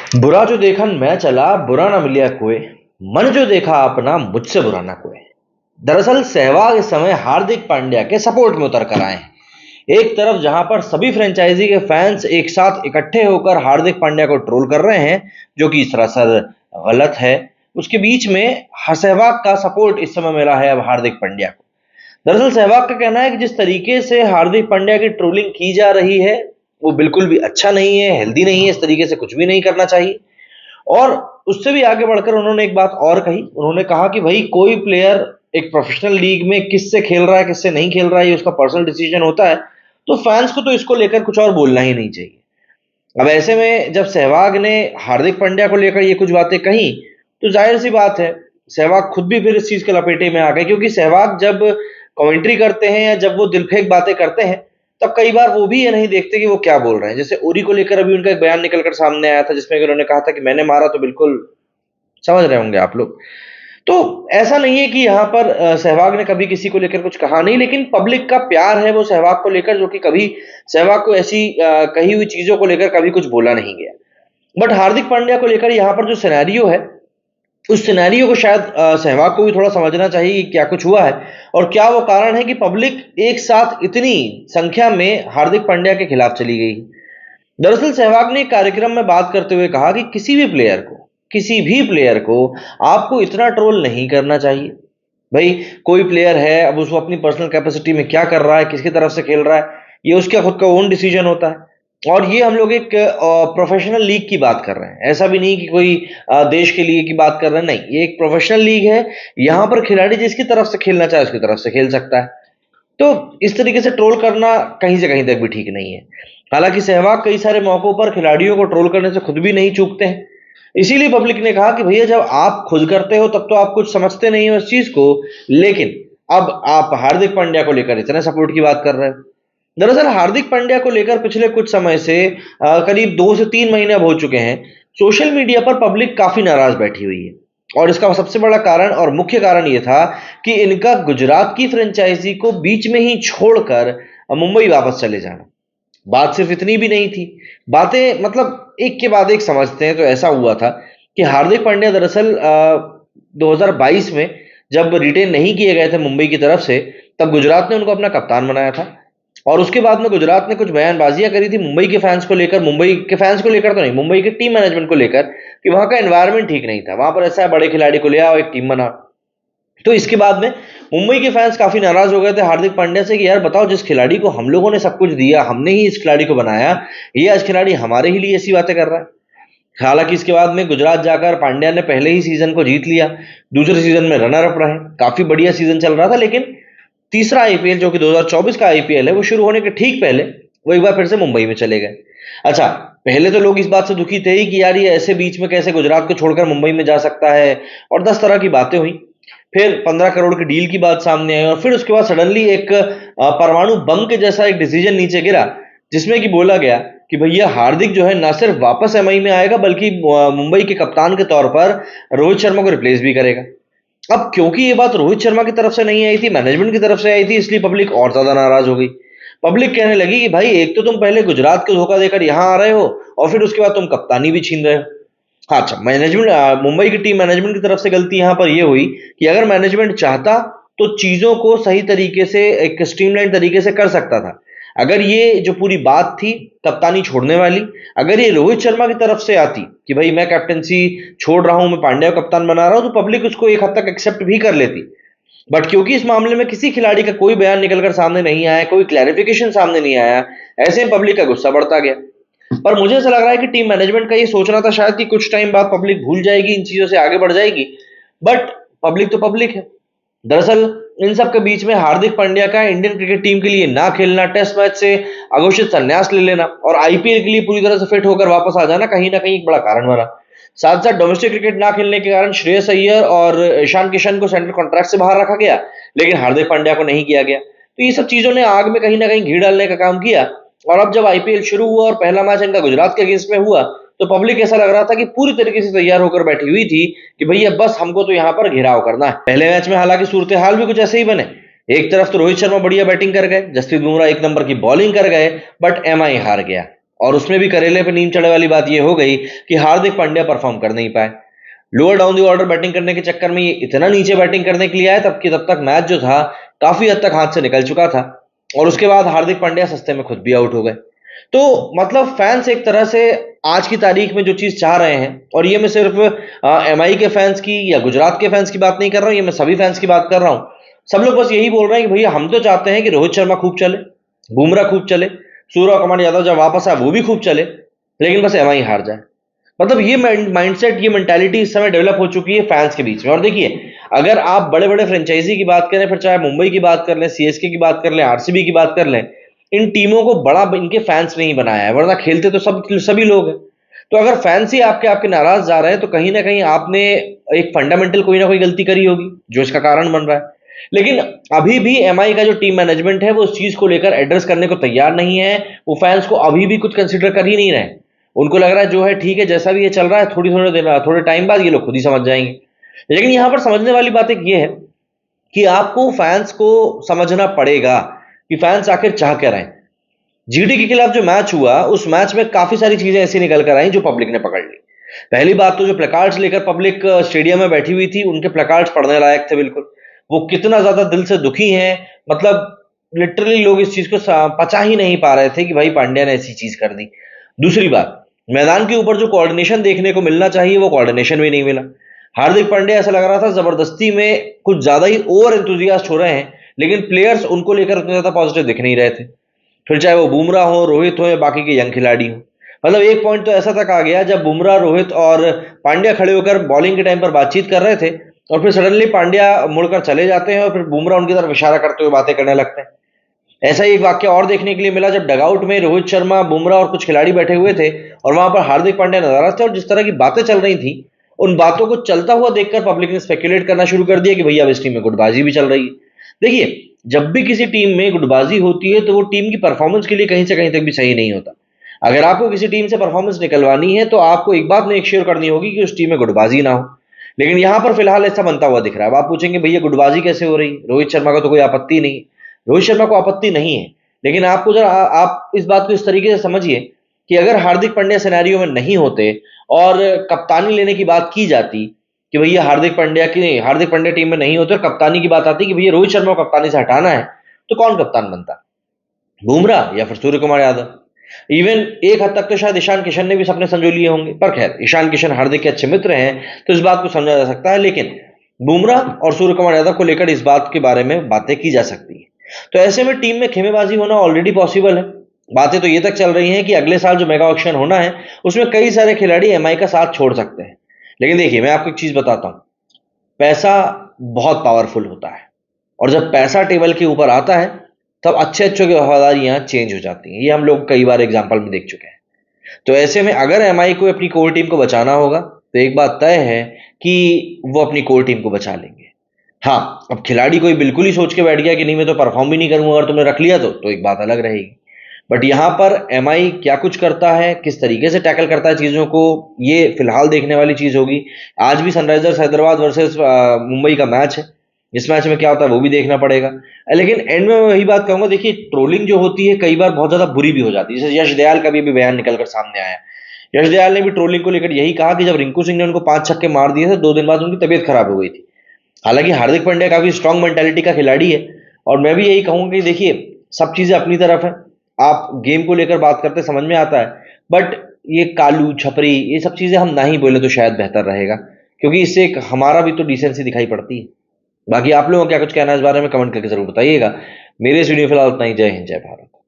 बुरा जो देखन मैं चला, बुरा ना मिलिया कोई। मन जो देखा अपना, मुझसे बुरा ना कोई। दरअसल सहवाग इस समय हार्दिक पांड्या के सपोर्ट में उतर कर आए हैं। एक तरफ जहां पर सभी फ्रेंचाइजी के फैंस एक साथ इकट्ठे होकर हार्दिक पांड्या को ट्रोल कर रहे हैं, जो कि सरासर गलत है। उसके बीच में सहवाग का सपोर्ट इस समय मिला है अब हार्दिक पांड्या को। दरअसल सहवाग का कहना है कि जिस तरीके से हार्दिक पांड्या की ट्रोलिंग की जा रही है, वो बिल्कुल भी अच्छा नहीं है, हेल्दी नहीं है। इस तरीके से कुछ भी नहीं करना चाहिए। और उससे भी आगे बढ़कर उन्होंने एक बात और कही। उन्होंने कहा कि भाई कोई प्लेयर एक प्रोफेशनल लीग में किससे खेल रहा है, किससे नहीं खेल रहा है, ये उसका पर्सनल डिसीजन होता है। तो फैंस को तो इसको लेकर कुछ और बोलना ही नहीं चाहिए। अब ऐसे में जब सहवाग ने हार्दिक पांड्या को लेकर ये कुछ बातें कही, तो जाहिर सी बात है सहवाग खुद भी फिर इस चीज के लपेटे में आ गए। क्योंकि सहवाग जब कमेंट्री करते हैं या जब वो दिलफेक बातें करते हैं, तब कई बार वो भी ये नहीं देखते कि वो क्या बोल रहे हैं। जैसे उरी को लेकर अभी उनका एक बयान निकलकर सामने आया था, जिसमें कि उन्होंने कहा था कि मैंने मारा, तो बिल्कुल समझ रहे होंगे आप लोग। तो ऐसा नहीं है कि यहाँ पर सहवाग ने कभी किसी को लेकर कुछ कहा नहीं, लेकिन पब्लिक का प्यार है वो सहवाग को लेकर, जो कि कभी सहवाग को ऐसी कही हुई चीजों को लेकर कभी कुछ बोला नहीं गया। बट हार्दिक पांड्या को लेकर यहाँ पर जो सिनेरियो है, उस सिनेरियो को शायद सहवाग को भी थोड़ा समझना चाहिए कि क्या कुछ हुआ है और क्या वो कारण है कि पब्लिक एक साथ इतनी संख्या में हार्दिक पांड्या के खिलाफ चली गई। दरअसल सहवाग ने एक कार्यक्रम में बात करते हुए कहा कि किसी भी प्लेयर को आपको इतना ट्रोल नहीं करना चाहिए। भाई कोई प्लेयर है, अब उसको अपनी पर्सनल कैपेसिटी में क्या कर रहा है, किसकी तरफ से खेल रहा है, ये उसका खुद का ओन डिसीजन होता है। और ये हम लोग एक प्रोफेशनल लीग की बात कर रहे हैं, ऐसा भी नहीं कि कोई देश के लिए की बात कर रहे हैं। नहीं, ये एक प्रोफेशनल लीग है। यहाँ पर खिलाड़ी जिसकी तरफ से खेलना चाहे उसकी तरफ से खेल सकता है। तो इस तरीके से ट्रोल करना कहीं से कहीं तक भी ठीक नहीं है। हालांकि सहवाग कई सारे मौकों पर खिलाड़ियों को ट्रोल करने से खुद भी नहीं चूकते हैं। इसीलिए पब्लिक ने कहा कि भैया जब आप खुद करते हो तब तो आप कुछ समझते नहीं हो इस चीज को, लेकिन अब आप हार्दिक पांड्या को लेकर इतने सपोर्ट की बात कर रहे हो। दरअसल हार्दिक पांड्या को लेकर पिछले कुछ समय से करीब 2 से 3 महीने अब हो चुके हैं, सोशल मीडिया पर पब्लिक काफी नाराज बैठी हुई है। और इसका सबसे बड़ा कारण और मुख्य कारण यह था कि इनका गुजरात की फ्रेंचाइजी को बीच में ही छोड़कर मुंबई वापस चले जाना। बात सिर्फ इतनी भी नहीं थी, बातें मतलब एक के बाद एक समझते हैं। तो ऐसा हुआ था कि हार्दिक पांड्या दरअसल 2022 में जब रिटेन नहीं किए गए थे मुंबई की तरफ से, तब गुजरात ने उनको अपना कप्तान बनाया था। और उसके बाद में गुजरात ने कुछ बयानबाजियां करी थी मुंबई के फैंस को लेकर, मुंबई के फैंस को लेकर तो नहीं, मुंबई के टीम मैनेजमेंट को लेकर, कि वहां का एनवायरनमेंट ठीक नहीं था। वहां पर ऐसा है, बड़े खिलाड़ी को ले आओ, एक टीम बना। तो इसके बाद में मुंबई के फैंस काफी नाराज हो गए थे हार्दिक पांड्या से कि यार बताओ, जिस खिलाड़ी को हम लोगों ने सब कुछ दिया, हमने ही इस खिलाड़ी को बनाया, ये आज खिलाड़ी हमारे ही लिए ऐसी बातें कर रहा है। हालांकि इसके बाद में गुजरात जाकर पांड्या ने पहले ही सीजन को जीत लिया, दूसरे सीजन में रनर अप रहे, काफी बढ़िया सीजन चल रहा था। लेकिन तीसरा आईपीएल, जो कि 2024 का आईपीएल है, वो शुरू होने के ठीक पहले वो एक बार फिर से मुंबई में चले गए। अच्छा, पहले तो लोग इस बात से दुखी थे ही कि यार ये ऐसे बीच में कैसे गुजरात को छोड़कर मुंबई में जा सकता है, और 10 तरह की बातें हुई। फिर 15 करोड़ की डील की बात सामने आई, और फिर उसके बाद सडनली एक परमाणु बम के जैसा एक डिसीजन नीचे गिरा, जिसमें कि बोला गया कि भैया हार्दिक जो है ना सिर्फ वापस एमआई में आएगा, बल्कि मुंबई के कप्तान के तौर पर रोहित शर्मा को रिप्लेस भी करेगा। अब क्योंकि ये बात रोहित शर्मा की तरफ से नहीं आई थी, मैनेजमेंट की तरफ से आई थी, इसलिए पब्लिक और ज्यादा नाराज हो गई। पब्लिक कहने लगी कि भाई एक तो तुम पहले गुजरात को धोखा देकर यहां आ रहे हो, और फिर उसके बाद तुम कप्तानी भी छीन रहे हो। हाँ, अच्छा, मैनेजमेंट, मुंबई की टीम मैनेजमेंट की तरफ से गलती यहां पर यह हुई कि अगर मैनेजमेंट चाहता तो चीजों को सही तरीके से, एक स्ट्रीमलाइन तरीके से कर सकता था। अगर ये जो पूरी बात थी कप्तानी छोड़ने वाली, अगर ये रोहित शर्मा की तरफ से आती कि भाई मैं कैप्टनसी छोड़ रहा हूं, मैं पांड्या को कप्तान बना रहा हूं, तो पब्लिक उसको एक हद तक एक्सेप्ट भी कर लेती। बट क्योंकि इस मामले में किसी खिलाड़ी का कोई बयान निकलकर सामने नहीं आया, कोई क्लैरिफिकेशन सामने नहीं आया, ऐसे में पब्लिक का गुस्सा बढ़ता गया। पर मुझे ऐसा लग रहा है कि टीम मैनेजमेंट का ये सोचना था शायद कि कुछ टाइम बाद पब्लिक भूल जाएगी, इन चीजों से आगे बढ़ जाएगी। बट पब्लिक तो पब्लिक है। दरअसल इन सब के बीच में हार्दिक पांड्या का इंडियन क्रिकेट टीम के लिए ना खेलना, टेस्ट मैच से अघोषित संन्यास ले लेना और आईपीएल के लिए पूरी तरह से फिट होकर वापस आ जाना कहीं ना कहीं एक बड़ा कारण बना। साथ साथ डोमेस्टिक क्रिकेट ना खेलने के कारण श्रेयस अय्यर और ईशान किशन को सेंट्रल कॉन्ट्रैक्ट से बाहर रखा गया, लेकिन हार्दिक पांड्या को नहीं किया गया। तो ये सब चीजों ने आग में कहीं ना कहीं घी डालने का काम किया। और अब जब आईपीएल शुरू हुआ और पहला मैच इनका गुजरात के अगेंस्ट में हुआ, तो पब्लिक ऐसा लग रहा था कि पूरी तरीके से तैयार होकर बैठी हुई थी कि भैया बस हमको तो यहाँ पर घेराव करना है। पहले मैच में हालांकि सूरत हाल भी कुछ ऐसे ही बने। एक तरफ तो रोहित शर्मा बढ़िया बैटिंग कर गए, जसप्रीत बुमराह एक नंबर की बॉलिंग कर गए, बट एमआई हार गया। और उसमें भी करेले पे नींद चढ़े वाली बात ये हो गई कि हार्दिक पांड्या परफॉर्म कर नहीं पाए। Lower down the order batting करने के चक्कर में ये इतना नीचे बैटिंग करने के लिए आया तब तक मैच जो था काफी हद तक हाथ से निकल चुका था, और उसके बाद हार्दिक पांड्या सस्ते में खुद भी आउट हो गए। तो मतलब फैंस एक तरह से आज की तारीख में जो चीज चाह रहे हैं, और ये मैं सिर्फ एमआई के फैंस की या गुजरात के फैंस की बात नहीं कर रहा हूं, ये मैं सभी फैंस की बात कर रहा हूं। सब लोग बस यही बोल रहे हैं कि भैया हम तो चाहते हैं कि रोहित शर्मा खूब चले, बुमराह खूब चले, सूर्य कुमार यादव जब वापस आए वो भी खूब चले, लेकिन बस एमआई हार जाए। मतलब ये माइंडसेट, ये मेंटालिटी इस समय डेवलप हो चुकी है फैंस के बीच में। और देखिए, अगर आप बड़े बड़े फ्रेंचाइजी की बात करें, फिर चाहे मुंबई की बात कर लें, सीएसके की बात कर लें, आरसीबी की बात कर लें, इन टीमों को बड़ा इनके फैंस ने ही बनाया है, वरना खेलते तो सभी लोग हैं। तो अगर फैंस ही आपके आपके नाराज जा रहे हैं, तो कहीं ना कहीं आपने एक फंडामेंटल कोई ना कोई गलती करी होगी जो इसका कारण बन रहा है। लेकिन अभी भी एमआई का जो टीम मैनेजमेंट है वो उस चीज को लेकर एड्रेस करने को तैयार नहीं है। वो फैंस को अभी भी कुछ कंसिडर कर ही नहीं रहे। उनको लग रहा है जो है ठीक है, जैसा भी ये चल रहा है, थोड़े टाइम बाद ये लोग खुद ही समझ जाएंगे। लेकिन यहां पर समझने वाली बात एक ये है कि आपको फैंस को समझना पड़ेगा कि फैंस आखिर चाह क्या रहे हैं। जीटी के खिलाफ जो मैच हुआ, उस मैच में काफी सारी चीजें ऐसी निकल कर आई जो पब्लिक ने पकड़ ली। पहली बात तो जो प्लेकार्ड्स लेकर पब्लिक स्टेडियम में बैठी हुई थी, उनके प्लेकार्ड्स पढ़ने लायक थे बिल्कुल। वो कितना ज्यादा दिल से दुखी हैं, मतलब लिटरली लोग इस चीज को पचा ही नहीं पा रहे थे कि भाई पांड्या ने ऐसी चीज कर दी। दूसरी बात, मैदान के ऊपर जो कोऑर्डिनेशन देखने को मिलना चाहिए वो कोऑर्डिनेशन भी नहीं मिला। हार्दिक पांड्या ऐसा लग रहा था जबरदस्ती में कुछ ज्यादा ही ओवर एंथुजियास्ट हो रहे हैं, लेकिन प्लेयर्स उनको लेकर उतने ज्यादा पॉजिटिव दिख नहीं रहे थे। फिर चाहे वो बुमराह हो, रोहित हो या बाकी के यंग खिलाड़ी हो। मतलब एक पॉइंट तो ऐसा तक आ गया जब बुमराह, रोहित और पांड्या खड़े होकर बॉलिंग के टाइम पर बातचीत कर रहे थे, और फिर सडनली पांड्या मुड़कर चले जाते हैं और फिर बुमराह उनकी तरफ इशारा करते हुए बातें करने लगते हैं। ऐसा ही एक वाक्य और देखने के लिए मिला जब डगआउट में रोहित शर्मा, बुमराह और कुछ खिलाड़ी बैठे हुए थे, और वहां पर हार्दिक पांड्या नजर आ रहे थे, और जिस तरह की बातें चल रही थी, उन बातों को चलता हुआ देखकर पब्लिक ने स्पेकुलेट करना शुरू कर दिया कि भैया अब इस टीम में गुटबाजी भी चल रही है। देखिए, जब भी किसी टीम में गुटबाजी होती है तो वो टीम की परफॉर्मेंस के लिए कहीं से कहीं तक भी सही नहीं होता। अगर आपको किसी टीम से परफॉर्मेंस निकलवानी है तो आपको एक बात मेक श्योर करनी होगी कि उस टीम में गुटबाजी ना हो। लेकिन यहां पर फिलहाल ऐसा बनता हुआ दिख रहा है। अब आप पूछेंगे भैया गुटबाजी कैसे हो रही, रोहित शर्मा को तो कोई आपत्ति नहीं। रोहित शर्मा को आपत्ति नहीं है, लेकिन आपको जरा आप इस बात को इस तरीके से समझिए कि अगर हार्दिक पांड्या सिनेरियो में नहीं होते और कप्तानी लेने की बात की जाती कि भैया हार्दिक पांड्या टीम में नहीं होते और कप्तानी की बात आती कि भैया रोहित शर्मा को कप्तानी से हटाना है, तो कौन कप्तान बनता? बुमराह या फिर सूर्य कुमार यादव? इवन एक हद तक तो शायद ईशान किशन ने भी सपने संजो लिए होंगे, पर खैर ईशान किशन हार्दिक के अच्छे मित्र हैं तो इस बात को समझा जा सकता है। लेकिन बुमराह और सूर्य कुमार यादव को लेकर इस बात के बारे में बातें की जा सकती है। तो ऐसे में टीम में खेमेबाजी होना ऑलरेडी पॉसिबल है। बातें तो ये तक चल रही हैं कि अगले साल जो मेगा ऑक्शन होना है उसमें कई सारे खिलाड़ी एमआई का साथ छोड़ सकते हैं। लेकिन देखिए, मैं आपको एक चीज बताता हूं, पैसा बहुत पावरफुल होता है, और जब पैसा टेबल के ऊपर आता है तब अच्छे अच्छों की वफादारियां चेंज हो जाती हैं। ये हम लोग कई बार एग्जाम्पल में देख चुके हैं। तो ऐसे में अगर एमआई को अपनी कोर टीम को बचाना होगा तो एक बात तय है कि वो अपनी कोर टीम को बचा लेंगे। हाँ, अब खिलाड़ी कोई बिल्कुल ही सोच के बैठ गया कि नहीं मैं तो परफॉर्म भी नहीं करूंगा अगर तुमने रख लिया तो एक बात अलग रहेगी। बट यहां पर एमआई क्या कुछ करता है, किस तरीके से टैकल करता है चीजों को, ये फिलहाल देखने वाली चीज होगी। आज भी सनराइजर्स हैदराबाद वर्सेस मुंबई का मैच है। इस मैच में क्या होता है वो भी देखना पड़ेगा। लेकिन एंड में मैं वही बात कहूंगा, देखिए ट्रोलिंग जो होती है कई बार बहुत ज्यादा बुरी भी हो जाती है। जैसे यश दयाल का भी बयान निकलकर सामने आया। यश दयाल ने भी ट्रोलिंग को लेकर यही कहा कि जब रिंकू सिंह ने उनको 5 छक्के मार दिए थे, 2 दिन बाद उनकी तबीयत खराब हो गई थी। हालांकि हार्दिक पांड्या काफी स्ट्रांग मेंटालिटी का खिलाड़ी है, और मैं भी यही कहूंगा कि देखिए सब चीजें अपनी तरफ है। आप गेम को लेकर बात करते समझ में आता है, बट ये कालू छपरी ये सब चीजें हम ना ही बोले तो शायद बेहतर रहेगा, क्योंकि इससे एक हमारा भी तो डिसेंसी दिखाई पड़ती है। बाकी आप लोगों को क्या कुछ कहना है इस बारे में कमेंट करके जरूर बताइएगा। मेरे इस वीडियो में फिलहाल उतना ही। जय हिंद, जय भारत।